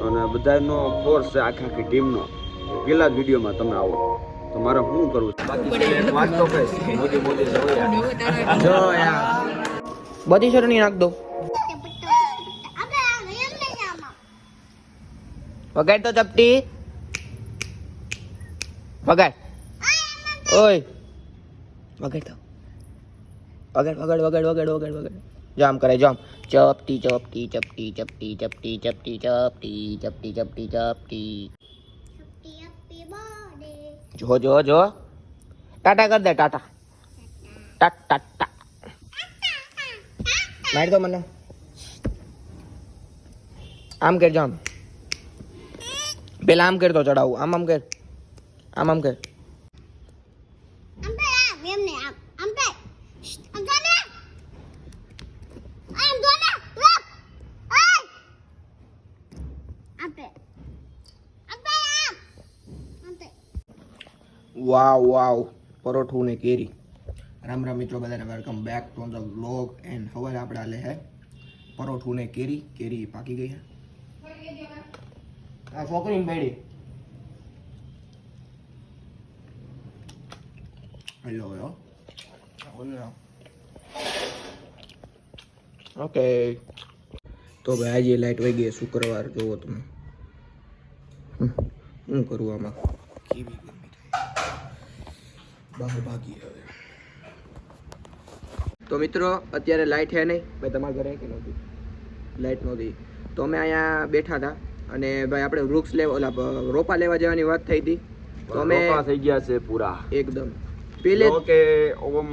અને બધાનો ફોર્સ છે આખી ટીમનો. પેલા જ વિડીયોમાં તમે આવો તો મારે શું કરવું? બાકી વાત તો કહીશ. મોદી જો યાર બધી ચટણી નાખ દો. વગાડ તો ચપટી વગાડ. ઓય વગાડ તો વગાડ વગાડ વગાડ વગાડ વગાડ વગાડ. જામ કરે જામ. ચપટી ચપટી ચપટી ચપટી ચપટી ચપટી ચપટી ચપટી ચપટી ચપટી. જો જો જો ટાટા કર દે ટાટા. ટાટા ટાટા માર દો મને. આમ કર જામ. પેલા આમ કર તો ચડાવું. આમ આમ કર. આમ આમ કર. વાવ વાવ પરોઠું ને કેરી. રામ રામ મિત્રો બધાને welcome back to the vlog. And હવે આપણે આલે હે પરોઠું ને કેરી. કેરી પાકી ગઈ હે. આ છોકરીને બેડી હેલો હેલો. ઓકે તો ભાઈ આજે લાઈટ વહી ગઈ. શુક્રવાર જોવો તમે. શું કરું આમાં? કેવી ગરમી થાય બહાર ભાગી હવે. તો મિત્રો અત્યારે લાઈટ હે નહીં ભાઈ. તમારા ઘરે કે નહોતી લાઈટ? નહોતી તો અમે અહીંયા બેઠા હતા અને ભાઈ આપણે વૃક્ષ રોપા લેવા જવાની વાત થઈ હતી. તો અમે રોપા થઈ ગયા છે પૂરા એકદમ. પેલે કે ઓમ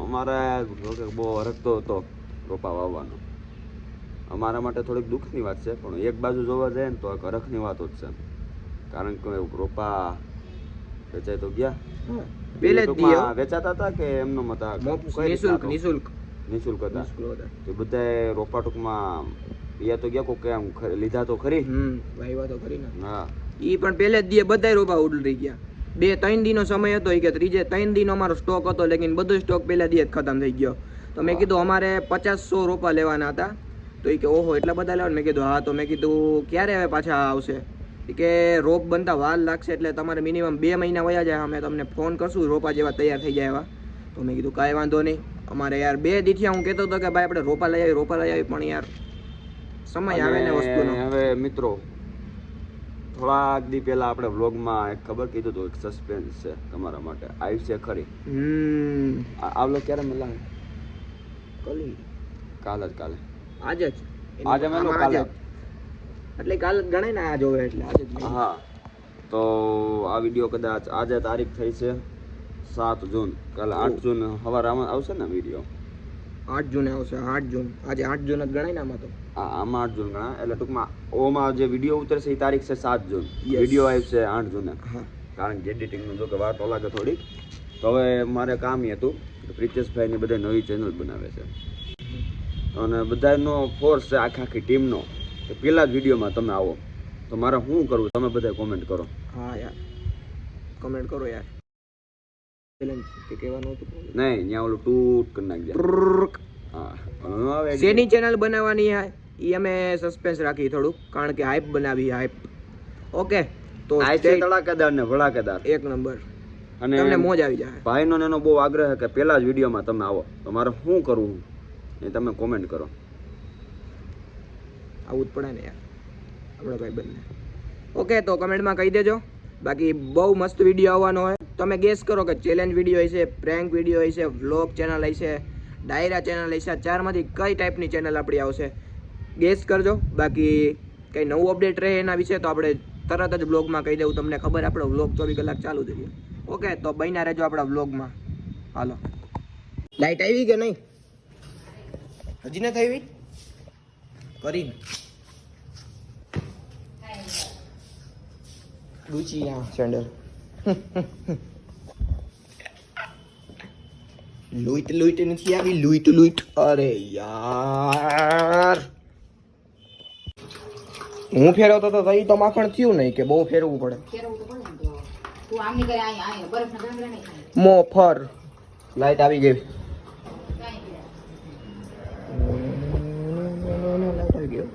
અમારા બહુ હરકતો હતો રોપા વાવવાનો. અમારા માટે થોડીક દુઃખની વાત છે, પણ એક બાજુ જોવા જાય ને તો એક હરખની વાત જ છે. કારણ કે રોપા વેચાઈ તો ગયા. પેલે જ વેચાતા હતા કે એમનો હતા નિશુલ્ક નિશુલ્ક નિશુલ્ક હતા. તો બધા રોપા ટૂંકમાં પિયા તો ગયા કોકે આમ લીધા તો ખરી. વાયવા તો ખરી ને. હા ઈ પણ પેલે જ દીએ બધા રોપા ઉડરી ગયા. 2-3 દિનનો સમય હતો કે ત્રીજે 3 દિન અમારો સ્ટોક હતો, લેકિન બધો સ્ટોક પહેલા દી જ ખતમ થઈ ગયો. તો મેં કીધું અમારે 50-100 રોપા લેવાના હતા. તો એ કે ઓહો એટલા બધા લેવાના? મેં કીધું હા. તો મેં કીધું ક્યારે હવે પાછા આવશે? કે રોપ બનતા વાર લાગશે એટલે તમારે મિનિમમ 2 મહિના વયા જાય. અમે તમને ફોન કરશું રોપા જેવા તૈયાર થઈ જાય એવા. તો મેં કીધું કાંઈ વાંધો નહીં. અમારે યાર 2 દીથી હું કહેતો હતો કે ભાઈ આપણે રોપા લઈ આવી પણ યાર સમય આવે ને વસ્તુનો. હવે મિત્રો થોડાક દી પહેલા આપણે વ્લોગમાં એક ખબર કીધું હતું, એક સસ્પેન્સ છે તમારા માટે. આવી છે ખરી? આ વ્લોગ ક્યારે મળે? કાલે આજે જ આજે મેલો કાલે એટલે કાલ ગણે ને આ જોવે એટલે આજે જ. હા તો આ વિડીયો કદાચ આજે તારીખ થઈ છે 7 જૂન. કાલે 8 જૂન સવારે આવશે ને વિડીયો? 8 જૂને આવશે. 8 જૂન આજે 8 જૂન જ ગણાય ને આમાં તો. હા આમાં 8 જૂન ગણાય. એટલે ટૂંકમાં ઓમાં જે વિડીયો ઉતરશે એ તારીખ છે 7 જૂન. વિડીયો આવશે 8 જૂને. કારણ કે એડિટિંગનું જો કે વાર તો લાગે થોડીક. તો હવે મારે કામ હતું. પ્રિતેશભાઈની બધા નવી ચેનલ બનાવે છે અને બધાનો ફોર્સ છે આખી ટીમનો. તો પેલા જ વિડીયોમાં તમે આવો તો મારે શું કરવું? તમે બધા કોમેન્ટ કરો. હા યાર કોમેન્ટ કરો યાર. ચેલેન્જ કે કહેવાનું હતું નહીં, ત્યાં ઓલું ટૂટ કરી નાખજે. હા શેની ચેનલ બનાવવાની છે એ અમે સસ્પેન્સ રાખી થોડું, કારણ કે હાઇપ બનાવી. હાઇપ ઓકે તો આ છે તડાકેદાર ને ભડાકેદાર એક નંબર. અને તમને મોજ આવી જાય. ભાઈનો એનો બહુ આગ્રહ છે કે પેલા જ વિડીયોમાં તમે આવો તો મારે શું કરવું એ તમે કોમેન્ટ કરો. આવું જ પડે ને યાર આપણા ભાઈ બંને. ઓકે તો કમેન્ટમાં કહી દેજો. બાકી બહુ મસ્ત વિડીયો આવવાનો હોય. તમે ગેસ કરો કે ચેલેન્જ વિડીયો હશે, પ્રેન્ક વિડીયો હશે, વ્લોગ ચેનલ હશે, ડાયરા ચેનલ હશે. 4માંથી કઈ ટાઈપની ચેનલ આપણી આવશે ગેસ કરજો. બાકી કંઈ નવું અપડેટ રહે એના વિશે તો આપણે તરત જ વ્લોગમાં કહી દેવું. તમને ખબર આપણો વ્લોગ 24 કલાક ચાલુ થઈ ગયો. ઓકે તો બન્યા રહેજો આપણા વ્લોગમાં. હાલો લાઈટ આવી કે નહીં? હજી નથી આવી કરીને રૂચી સેન્ડલ લુઈટ નથી આવી. લુઈટ અરે યાર હું ફેરવતો તો તો માખણ થયું નહીં કે બહુ ફેરવવું પડે. મોફર લાઈટ આવી ગઈ. લાઈટ આવી ગઈ.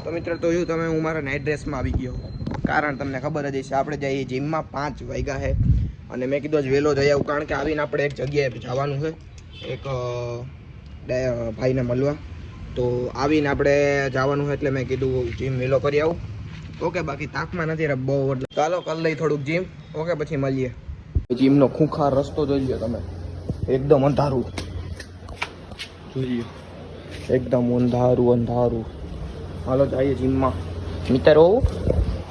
તો મિત્ર તો જોયું તમે હું મારા નાઇટ ડ્રેસમાં આવી ગયો કારણ તમને ખબર જ હશે આપણે જઈએ જીમમાં 5 વાગ્યા છે અને મેં કીધું જ વહેલો જઈ આવું કારણ કે આવીને આપણે એક જગ્યાએ જવાનું છે એક ભાઈને મળવા તો આવીને આપણે જવાનું છે એટલે મેં કીધું જીમ વહેલો કરી આવું ઓકે બાકી તાપમાં નથી રે બહુ એટલે ચાલો કરી લઈ થોડુંક જીમ ઓકે પછી મળીએ જીમનો ખૂંખાર રસ્તો જોઈ લો તમે એકદમ અંધારું જોઈ લો એકદમ અંધારું હાલો જઈએ જીમમાં મિત્રો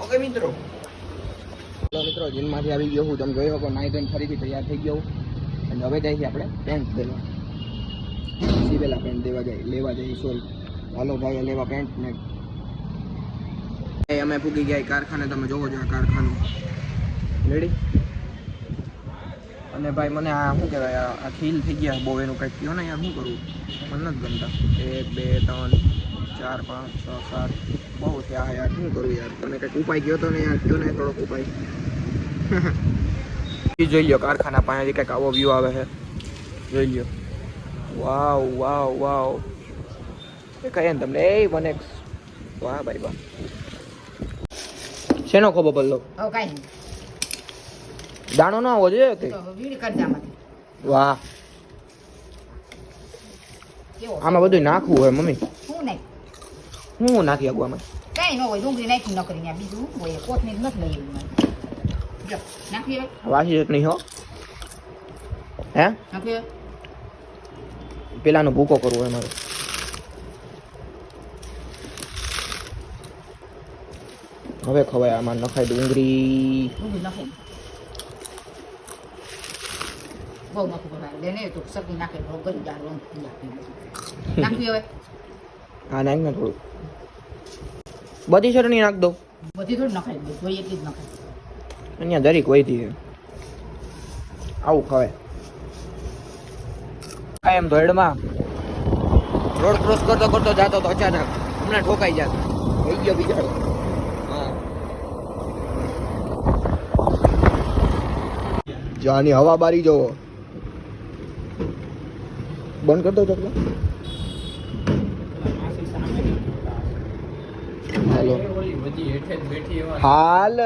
ઓકે મિત્રો ચાલો મિત્રો જીમમાંથી આવી ગયો હું તમે જોઈ શકો નાઈ ધોઈને ફરીથી તૈયાર થઈ ગયો અને હવે જઈએ આપણે પેન્ટ દેવા સીવેલા પેન્ટ લેવા જઈએ સોરી હાલો જઈએ લેવા પેન્ટ ને અમે પૂગી ગયા કારખાને તમે જોવો છો આ કારખાનું રેડી અને ભાઈ મને આ શું કહેવાય આ ખીલ થઈ ગયા બહુ એનું કંઈક કહો ને યાર શું કરું મને નથી ગમતા 1 2 3 4 5 6 7 બહુ થયા યાર શું કરું યાર તમે કંઈક ઉપાય ગયો તો ને યાર કયો ને થોડોક ઉપાય જોઈ લો કારખાના પાસેથી કંઈક આવો વ્યૂ આવે છે જોઈ લો વાવ એ કહે ને તમને એ 1x વાહ ભાઈ વાહ શેનો ખોબો બદલો હવે કાઈ દાણો ના હોવો જોઈએ કે તો વીડ કરી જામાંથી વાહ કેવો આમાં બધું નાખવું હોય મમ્મી શું નહીં હું નાખી આગું આમાં કઈ ન હોય ડુંગળી નાખી ન કરી ત્યાં બીજું શું હોય કોથમીર નથી લઈ આવી જો નાખી હવે વાસી ચટણી હો હે નાખી પેલાનો ભૂકો કરવો હોય મારે હવે ખવાય આમાં નખાય ડુંગળી ડુંગળી નાખી બહુ નાખું કરાય લે ને તો સબ્જી નાખે તો ગળી દાળ નાખી હવે હા નાખ ને થોડું બધી ચટણી નાખ દો બધી થોડી નખાય જોઈએ એટલી જ નખાય અહીંયા દરેક વહીથી છે આવું ખવાય એમ ધોળમાં રોડ ક્રોસ કરતો જાતો તો અચાનક હમણાં ઠોકાઈ જાત થઈ ગયો બિચારો હા જાની હવા બારી જોવો બંધ કરતો ચકલા હાલો હાલ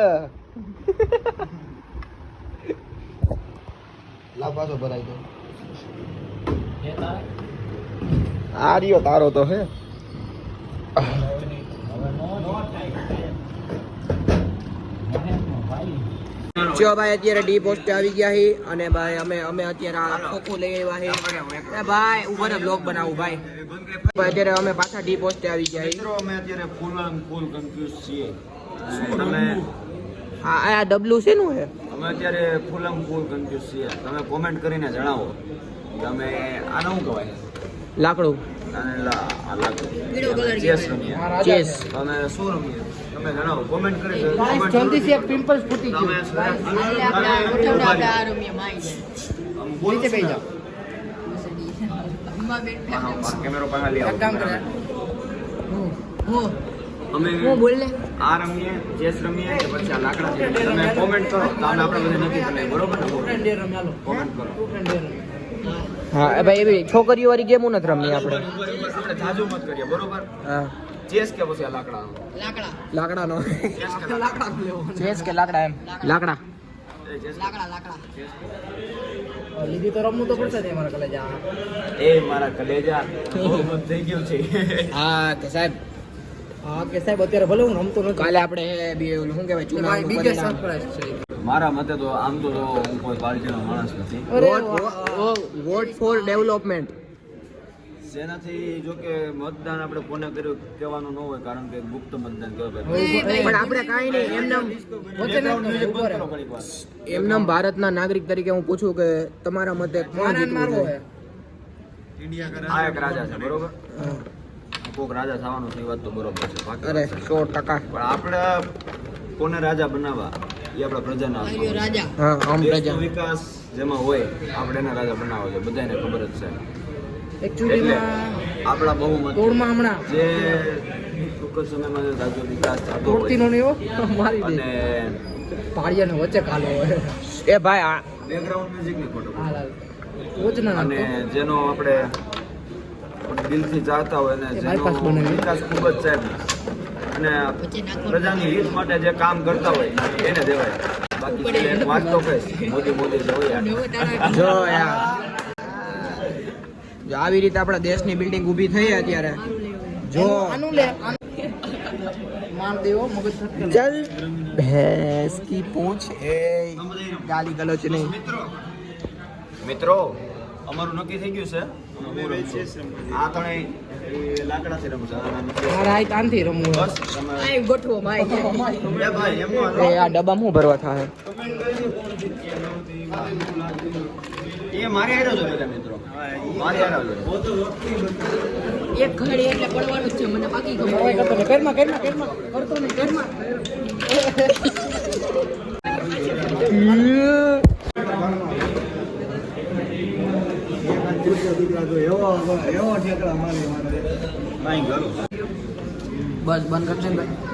લાફાસો ભરાઈ ગયો આ રહ્યો તારો તો હે ચો ભાઈ અત્યારે ડી પોસ્ટ આવી ગયા છે અને ભાઈ અમે અત્યારે આ ખોખું લઈ આવ્યા છે ભાઈ ઉપર બ્લોગ બનાવું ભાઈ અત્યારે અમે પાછા ડી પોસ્ટ આવી ગયા મિત્રો અમે અત્યારે ફૂલ કન્ફ્યુઝ છીએ તમે આ ડબલું છે નું હે અમે અત્યારે ફૂલ કન્ફ્યુઝ છીએ તમે કોમેન્ટ કરીને જણાવો કે અમે આને શું કહેવાય લાકડું ચેસ રમીએ ચેસ તમે શું રમીએ તમે જણાવો કોમેન્ટ કરી જલ્દી થી પિમ્પલ્સ ફૂટી ગયું નીચે બેસી જાઓ કેમેરો પાસે લઈ કામ કરે અમે હું બોલ લે આ રમીએ ચેસ રમીએ કે પછી આ લાકડા છે તમે કોમેન્ટ કરો તો અમે આપણે બધે નક્કી કરીએ બરોબર ને કોમેન્ટ કરો હા એ ભાઈ એવી છોકરીઓ વાળી ગેમ નથી રમવી આપણે આપણે જાજુ મત કરીએ બરોબર હા ચેસ કે પછી આ લાકડા લાકડા લાકડાનો ચેસ કે લાકડા ચેસ કે લાકડા એમ લાકડા લાકડા લીધી તો રમવું તો પડશે ને મારા કલેજા એ મારા કલેજા બહુ મત થઈ ગયું છે હા કે સાહેબ અત્યારે ભલે હું રમતો નથી કાલે આપણે શું કહેવાય ચૂના મારા મતે તો આમ તો હું કોઈ પાર્ટીનો માણસ નથી વોટ ફોર ડેવલપમેન્ટ જેનાથી જો કે મતદાન આપણે કોને કર્યું કહેવાનું ન હોય કારણ કે ગુપ્ત મતદાન કહેવાય પણ આપણે કાંઈ નહીં એમનામ ભારતના નાગરિક તરીકે હું પૂછું કે તમારા મતે કોણ જીતવું જોઈએ? આ એક રાજા છે બરોબર કોક રાજા થવાનો છે એ વાત તો બરોબર છે બાકી અરે 100% પણ આપણે કોને રાજા બનાવવા એ આપણા પ્રજાના હાથમાં હોય. રાજા હા આમ દેશનો પ્રજા વિકાસ જેમાં હોય આપણે એને રાજા બનાવવો છે બધાને ખબર જ છે એટલે એકચ્યુઅલી આપણા બહુમત તોડમાં હમણાં જે ટૂંક જ સમયમાં જે રાજ્ય વિકાસ થતો તોડતીનો હોય નહીં હો મારી દે અને પાડિયાને વચ્ચે કાલો હોય એ ભાઈ આ બેકગ્રાઉન્ડ મ્યુઝિકની ફોટો ઓજના અને જેનો આપણે દિલથી ચાહતા હોય અને જેનો bypass બનાવ્યું. વિકાસ ખૂબ જ સાહેબ અને પછી નાખવાનું. પ્રજાની હિત માટે જે કામ કરતા હોય એને દેવાય. બાકી છેલ્લે એક વાત તો કહીશ, મોદી મોદી જો યાર. જો યાર જો આવી રીતે આપણા દેશની બિલ્ડિંગ ઊભી થઈ અત્યારે જો આનું લે માર દેવો મગજ ફટકે. ચલ ભેંસ કી પૂંછ એ ગાલી ગલોચ નહીં. મિત્રો અમારું નક્કી થઈ ગયું છે. આ ત્રણેય લાકડાથી રમશે. મારા આ તાનથી રમવું બસ તમે આય ગોઠવો ભાઈ એ ભાઈ એમનો એ આ ડબ્બામાં શું ભરવા થાય એ મારે હારે જ બધા મિત્રો મારે હારે જ. એક ઘડી એટલે પડવાનું જ છે મને બાકી ખબર કરમાં કરતો ને કરમાં કાંઈ કરું. બસ બંધ કરશે ને ભાઈ